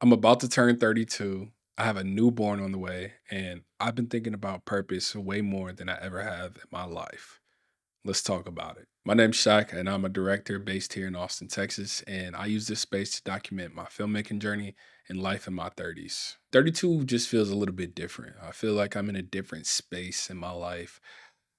I'm about to turn 32. I have a newborn on the way, and I've been thinking about purpose way more than I ever have in my life. Let's talk about it. My name's Shaq, and I'm a director based here in Austin, Texas. And I use this space to document my filmmaking journey and life in my 30s. 32 just feels a little bit different. I feel like I'm in a different space in my life.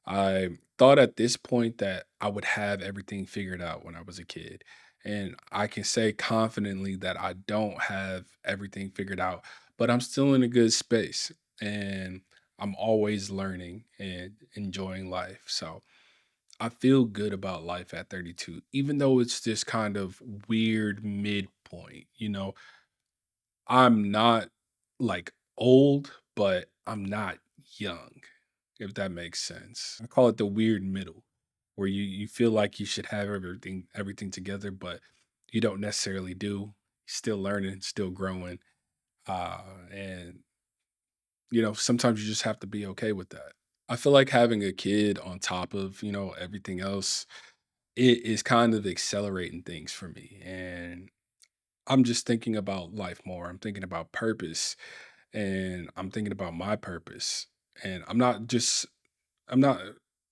I thought at this point that I would have everything figured out when I was a kid. And I can say confidently that I don't have everything figured out, but I'm still in a good space and I'm always learning and enjoying life. So I feel good about life at 32, even though it's this kind of weird midpoint. I'm not like old, but I'm not young, if that makes sense. I call it the weird middle, where you feel like you should have everything together, but you don't necessarily do. Still learning, still growing, and sometimes you just have to be okay with that. I feel like having a kid on top of everything else, it is kind of accelerating things for me, and I'm just thinking about life more. I'm thinking about purpose and I'm thinking about my purpose. And I'm not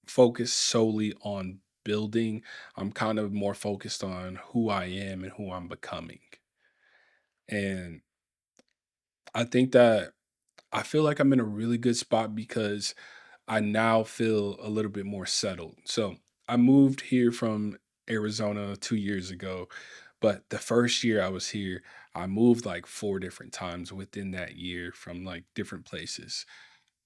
focused solely on building. I'm kind of more focused on who I am and who I'm becoming. And I think that I feel like I'm in a really good spot because I now feel a little bit more settled. So I moved here from Arizona 2 years ago, but the first year I was here, I moved like four different times within that year from like different places.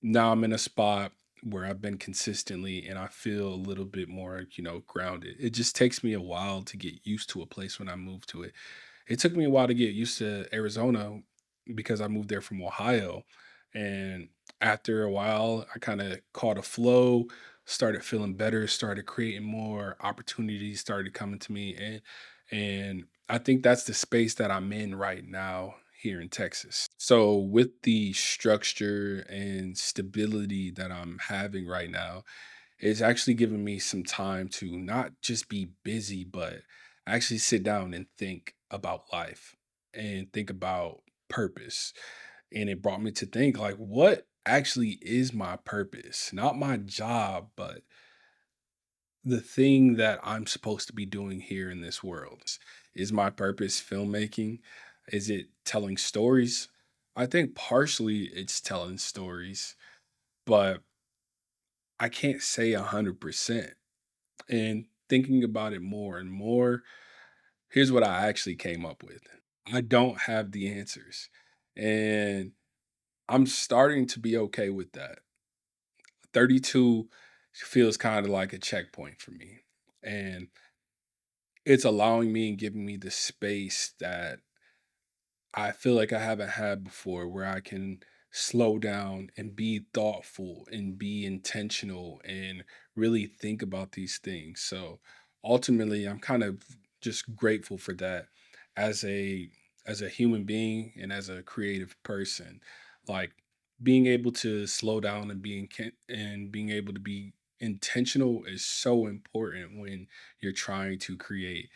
Now I'm in a spot where I've been consistently and I feel a little bit more, grounded. It just takes me a while to get used to a place when I move to it. It took me a while to get used to Arizona because I moved there from Ohio. And after a while, I kind of caught a flow, started feeling better, started creating more opportunities, started coming to me. And I think that's the space that I'm in right now here in Texas. So with the structure and stability that I'm having right now, it's actually giving me some time to not just be busy, but actually sit down and think about life and think about purpose. And it brought me to think like, what actually is my purpose? Not my job, but the thing that I'm supposed to be doing here in this world. Is my purpose filmmaking? Is it telling stories? I think partially it's telling stories, but I can't say 100%. And thinking about it more and more, here's what I actually came up with. I don't have the answers. And I'm starting to be okay with that. 32 feels kind of like a checkpoint for me. And it's allowing me and giving me the space that I feel like I haven't had before, where I can slow down and be thoughtful and be intentional and really think about these things. So ultimately, I'm kind of just grateful for that as a human being and as a creative person. Like being able to slow down and being able to be intentional is so important when you're trying to create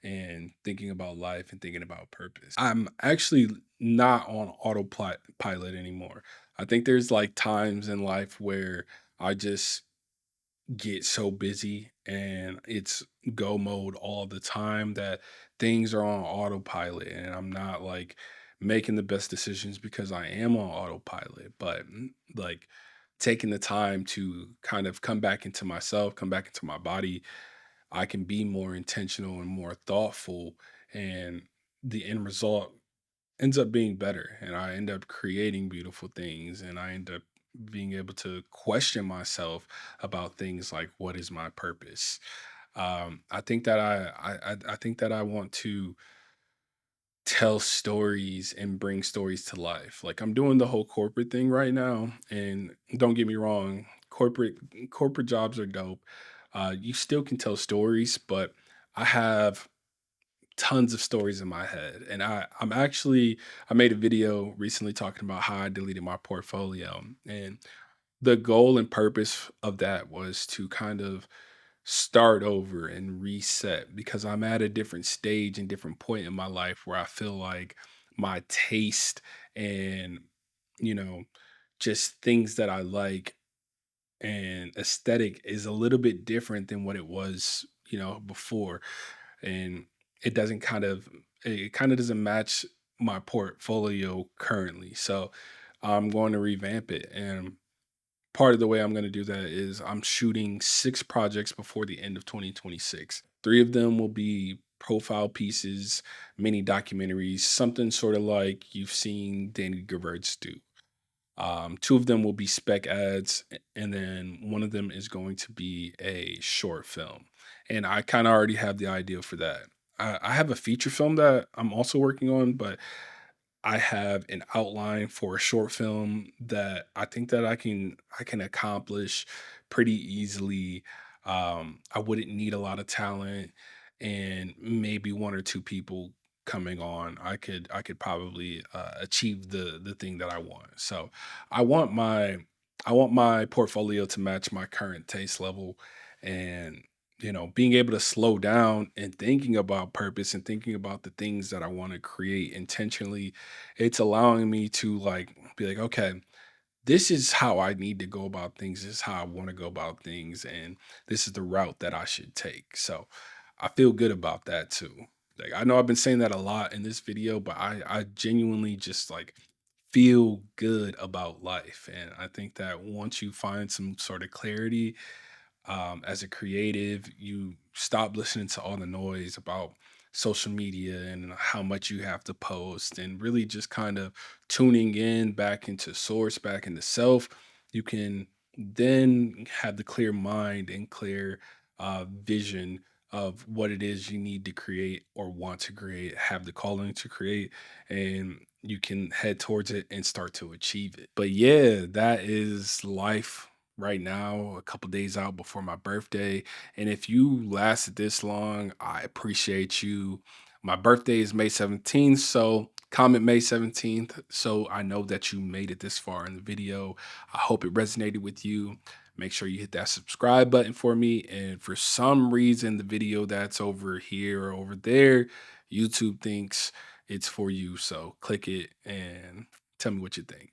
and thinking about life and thinking about purpose. I'm actually not on autopilot anymore. I think there's like times in life where I just get so busy and it's go mode all the time that things are on autopilot and I'm not like making the best decisions because I am on autopilot, but like taking the time to kind of come back into myself, come back into my body, I can be more intentional and more thoughtful, and the end result ends up being better. And I end up creating beautiful things, and I end up being able to question myself about things like what is my purpose. I think that I think that I want to tell stories and bring stories to life. Like I'm doing the whole corporate thing right now, and don't get me wrong, corporate jobs are dope. You still can tell stories, but I have tons of stories in my head, and I made a video recently talking about how I deleted my portfolio, and the goal and purpose of that was to kind of start over and reset because I'm at a different stage and different point in my life where I feel like my taste and, you know, just things that I like and aesthetic is a little bit different than what it was, before. And it doesn't kind of it kind of doesn't match my portfolio currently. So I'm going to revamp it. And part of the way I'm going to do that is I'm shooting 6 projects before the end of 2026. 3 of them will be profile pieces, mini documentaries, something sort of like you've seen Danny Gervais do. 2 of them will be spec ads, and then one of them is going to be a short film. And I kind of already have the idea for that. I have a feature film that I'm also working on, but I have an outline for a short film that I think that I can accomplish pretty easily. I wouldn't need a lot of talent and maybe 1 or 2 people coming on. I could probably achieve the thing that I want. So I want my I want my portfolio to match my current taste level, and being able to slow down and thinking about purpose and thinking about the things that I want to create intentionally. It's allowing me to like be like, okay, this is how I need to go about things. This is how I want to go about things, and this is the route that I should take. So I feel good about that too. Like I know I've been saying that a lot in this video, but I genuinely just like feel good about life. And I think that once you find some sort of clarity as a creative, you stop listening to all the noise about social media and how much you have to post, and really just kind of tuning in back into source, back into self. You can then have the clear mind and clear vision of what it is you need to create or want to create, have the calling to create, and you can head towards it and start to achieve it. But yeah, that is life right now, a couple days out before my birthday. And if you lasted this long, I appreciate you. My birthday is May 17th, so comment May 17th so I know that you made it this far in the video. I hope it resonated with you. Make sure you hit that subscribe button for me. And for some reason, the video that's over here or over there, YouTube thinks it's for you. So click it and tell me what you think.